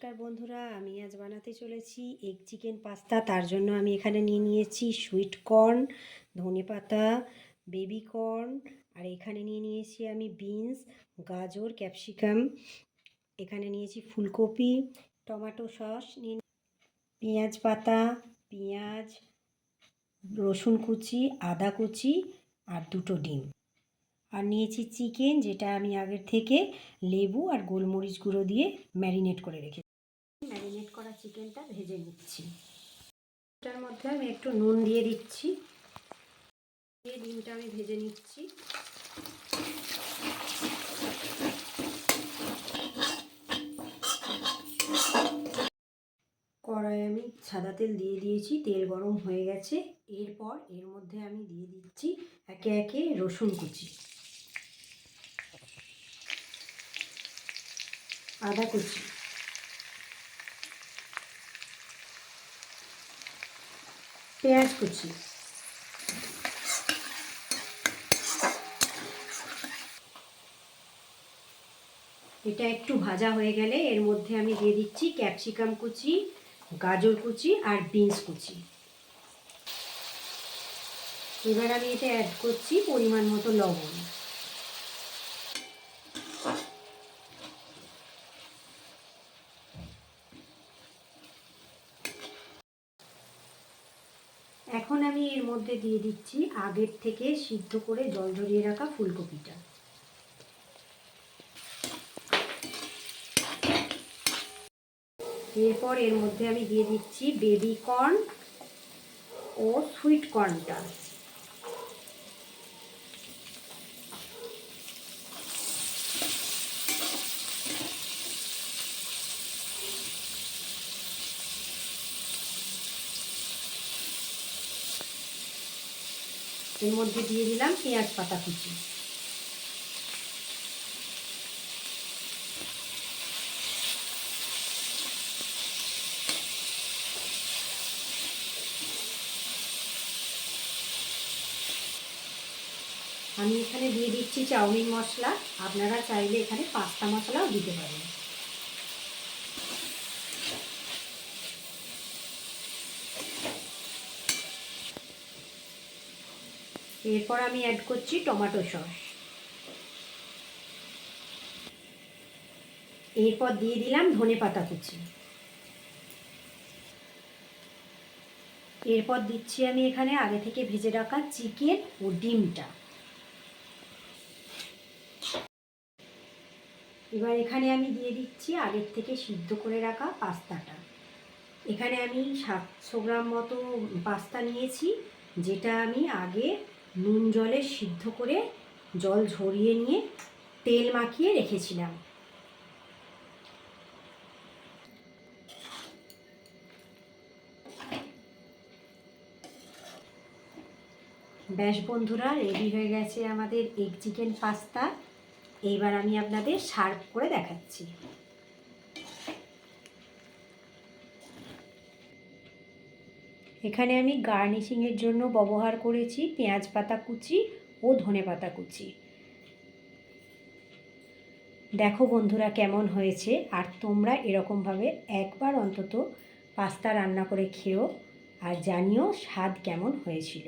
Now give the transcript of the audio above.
নমস্কার বন্ধুরা, আমি আজ বানাতে চলেছি এগ চিকেন পাস্তা। তার জন্য আমি এখানে নিয়ে নিয়েছি সুইট কর্ন, ধনেপাতা, বেবি কর্ন, আর এখানে নিয়ে নিয়েছি আমি বিনস, গাজর, ক্যাপসিকাম। এখানে নিয়েছি ফুলকপি, টমেটো সস, নিয়ে পেঁয়াজ পাতা, পেঁয়াজ, রসুন কুচি, আদা কুচি আর দুটো ডিম। আর নিয়েছি চিকেন, যেটা আমি আগের থেকে লেবু আর গোলমরিচ গুঁড়ো দিয়ে ম্যারিনেট করে রেখেছি। ম্যারিনেট করা চিকেনটা ভেজে নিচ্ছি। এটার মধ্যে আমি একটু নুন দিয়ে দিচ্ছি, দিয়ে ডিমটা আমি ভেজে নিচ্ছি। কড়াই আমি সাদা তেল দিয়ে দিয়েছি, তেল গরম হয়ে গেছে। এরপর এর মধ্যে আমি দিয়ে দিচ্ছি একে একে রসুন কুচি, আদা কুচি, পেঁয়াজ কুচি, এটা একটু ভাজা হয়ে গেলে এর মধ্যে আমি দিয়ে দিচ্ছি ক্যাপসিকাম কুচি, গাজর কুচি আর বিনস কুচি। এবার আমি এতে অ্যাড করছি পরিমাণ মতো লবণ। এখন আমি এর মধ্যে দিয়ে দিচ্ছি আগের থেকে সিদ্ধ করে জল ঝরিয়ে রাখা ফুলকপিটা। এরপর এর মধ্যে আমি দিয়ে দিচ্ছি বেবি কর্ন ও সুইট কর্নটা। এর মধ্যে দিয়ে দিলাম পেঁয়াজ পাতা কুচি। আমি এখানে দিয়ে দিচ্ছি চাউমিন মশলা, আপনারা চাইলে এখানে পাস্তা মশলাও দিতে পারেন। এরপর আমি অ্যাড করছি টমেটো সস। এরপর দিয়ে দিলাম ধনেপাতা কুচি। এরপর দিচ্ছি আমি এখানে আগে থেকে ভেজে রাখা চিকেন ও ডিমটা। এবার এখানে আমি দিয়ে দিচ্ছি আগের থেকে সিদ্ধ করে রাখা পাস্তাটা। এখানে আমি 700 গ্রাম মতো পাস্তা নিয়েছি, যেটা আমি আগে নুন জলে সিদ্ধ করে জল ঝরিয়ে নিয়ে তেল মাখিয়ে রেখেছিলাম। ব্যাস বন্ধুরা, রেডি হয়ে গেছে আমাদের এগ চিকেন পাস্তা। এইবার আমি আপনাদের সার্ভ করে দেখাচ্ছি। এখানে আমি গার্নিশিংয়ের জন্য ব্যবহার করেছি পেঁয়াজ পাতা কুচি ও ধনেপাতা কুচি। দেখো বন্ধুরা কেমন হয়েছে, আর তোমরা এরকমভাবে একবার অন্তত পাস্তা রান্না করে খেও আর জানিও স্বাদ কেমন হয়েছিল।